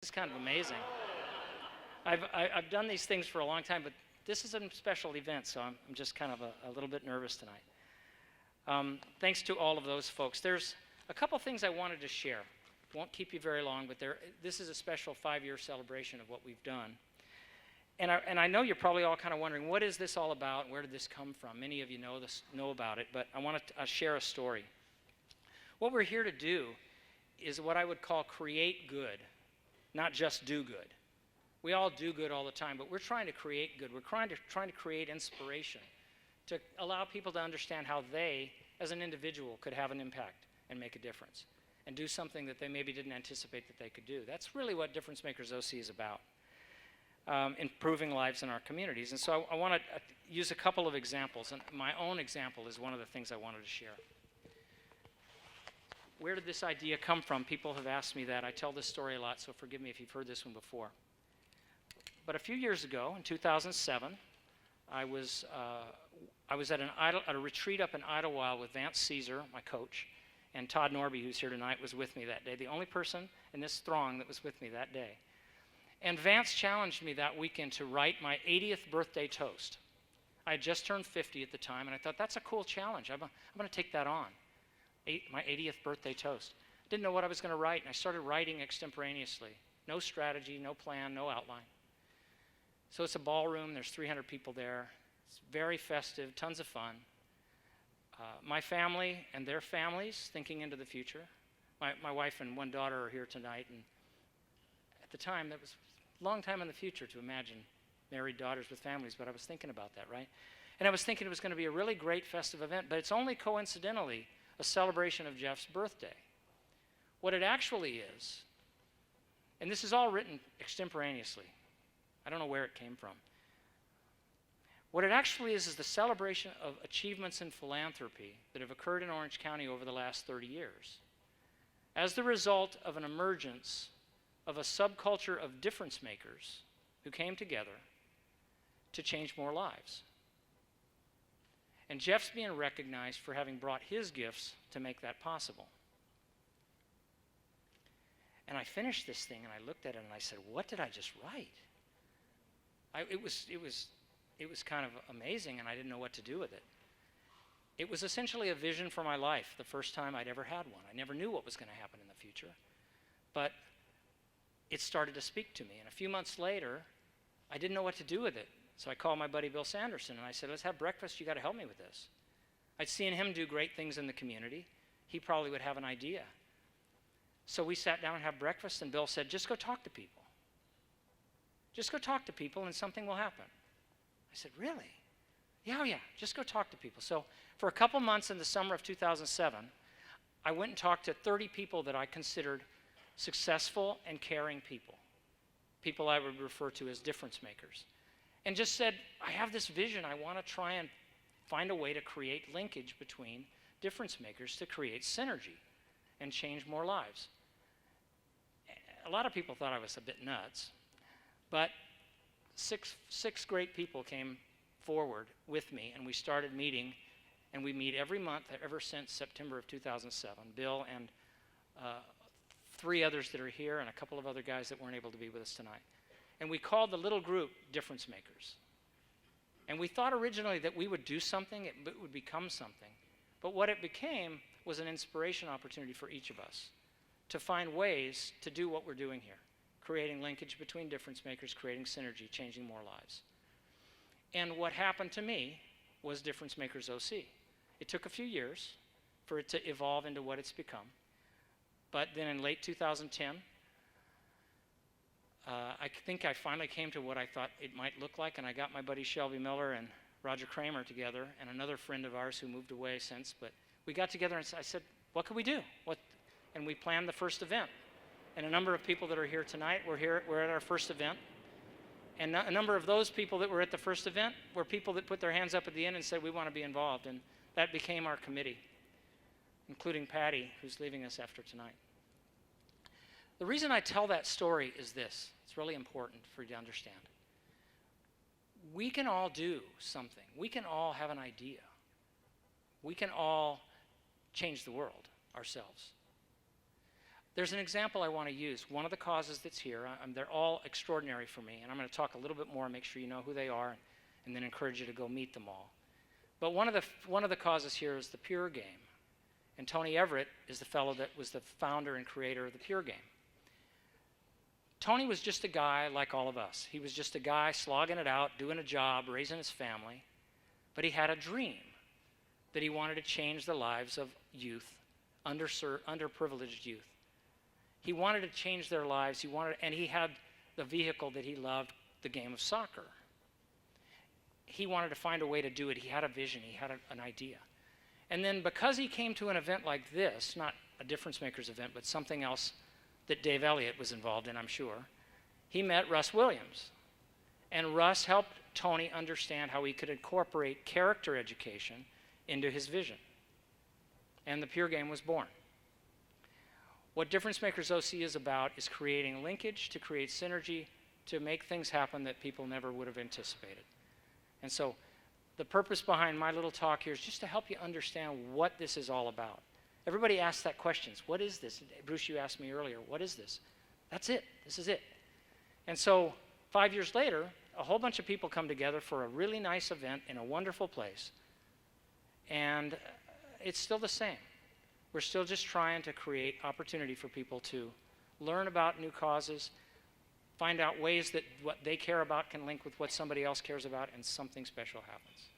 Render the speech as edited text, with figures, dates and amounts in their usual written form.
It's kind of amazing. I've done these things for a long time, but this is a special event, so I'm just kind of a little bit nervous tonight. Thanks to all of those folks. There's a couple things I wanted to share. Won't keep you very long, but this is a special 5-year celebration of what we've done. And I know you're probably all kind of wondering, what is this all about? Where did this come from? Many of you know about it, but I want to share a story. What we're here to do is what I would call create good, not just do good. We all do good all the time, but we're trying to create good. We're trying to create inspiration to allow people to understand how they, as an individual, could have an impact and make a difference and do something that they maybe didn't anticipate that they could do. That's really what Difference Makers OC is about. Improving lives in our communities. And so I want to use a couple of examples, and my own example is one of the things I wanted to share. Where did this idea come from? People have asked me that. I tell this story a lot, so forgive me if you've heard this one before. But a few years ago, in 2007, I was at a retreat up in Idlewild with Vance Caesar, my coach, and Todd Norby, who's here tonight, was with me that day, the only person in this throng that was with me that day. And Vance challenged me that weekend to write my 80th birthday toast. I had just turned 50 at the time, and I thought, that's a cool challenge. I'm going to take that on, my 80th birthday toast. Didn't know what I was going to write, and I started writing extemporaneously. No strategy, no plan, no outline. So it's a ballroom. There's 300 people there. It's very festive, tons of fun. My family and their families thinking into the future. My wife and one daughter are here tonight, and at the time, that was a long time in the future to imagine married daughters with families, but I was thinking about that, right? And I was thinking it was going to be a really great festive event, but it's only coincidentally a celebration of Jeff's birthday. What it actually is, and this is all written extemporaneously. I don't know where it came from. What it actually is the celebration of achievements in philanthropy that have occurred in Orange County over the last 30 years as the result of an emergence of a subculture of difference makers who came together to change more lives. And Jeff's being recognized for having brought his gifts to make that possible. And I finished this thing and I looked at it and I said, what did I just write? It was kind of amazing, and I didn't know what to do with it. It was essentially a vision for my life, the first time I'd ever had one. I never knew what was going to happen in the future, but it started to speak to me. And a few months later, I didn't know what to do with it. So I called my buddy Bill Sanderson, and I said, let's have breakfast. You got to help me with this. I'd seen him do great things in the community. He probably would have an idea. So we sat down and had breakfast, and Bill said, just go talk to people. Just go talk to people, and something will happen. I said, really? Yeah, just go talk to people. So for a couple months in the summer of 2007, I went and talked to 30 people that I considered successful and caring people. People I would refer to as difference makers. And just said, I have this vision. I want to try and find a way to create linkage between difference makers to create synergy and change more lives. A lot of people thought I was a bit nuts, but six great people came forward with me, and we started meeting, and we meet every month ever since September of 2007. Bill and 3 others that are here and a couple of other guys that weren't able to be with us tonight. And we called the little group Difference Makers. And we thought originally that we would do something, it would become something. But what it became was an inspiration opportunity for each of us to find ways to do what we're doing here, creating linkage between difference makers, creating synergy, changing more lives. And what happened to me was Difference Makers OC. It took a few years for it to evolve into what it's become. But then in late 2010, I think I finally came to what I thought it might look like, and I got my buddy Shelby Miller and Roger Kramer together, and another friend of ours who moved away since, but we got together and I said, what can we do? And we planned the first event. And a number of people that are here tonight we're at our first event. And a number of those people that were at the first event were people that put their hands up at the end and said, we want to be involved. And that became our committee, including Patty, who's leaving us after tonight. The reason I tell that story is this. It's really important for you to understand. We can all do something. We can all have an idea. We can all change the world ourselves. There's an example I want to use. One of the causes that's here, they're all extraordinary for me, and I'm going to talk a little bit more and make sure you know who they are, and then encourage you to go meet them all. But one of the causes here is the Pure Game. And Tony Everett is the fellow that was the founder and creator of the Pure Game. Tony was just a guy like all of us. He was just a guy slogging it out, doing a job, raising his family. But he had a dream that he wanted to change the lives of youth, underprivileged youth. He wanted to change their lives. And he had the vehicle that he loved, the game of soccer. He wanted to find a way to do it. He had a vision. He had an idea. And then because he came to an event like this, not a DifferenceMakers event, but something else that Dave Elliott was involved in, I'm sure, he met Russ Williams. And Russ helped Tony understand how he could incorporate character education into his vision. And the Pure Game was born. What DifferenceMakers OC is about is creating linkage, to create synergy, to make things happen that people never would have anticipated. And so the purpose behind my little talk here is just to help you understand what this is all about. Everybody asks that question. What is this? Bruce, you asked me earlier, what is this? That's it. This is it. And so 5 years later, a whole bunch of people come together for a really nice event in a wonderful place. And it's still the same. We're still just trying to create opportunity for people to learn about new causes, find out ways that what they care about can link with what somebody else cares about, and something special happens.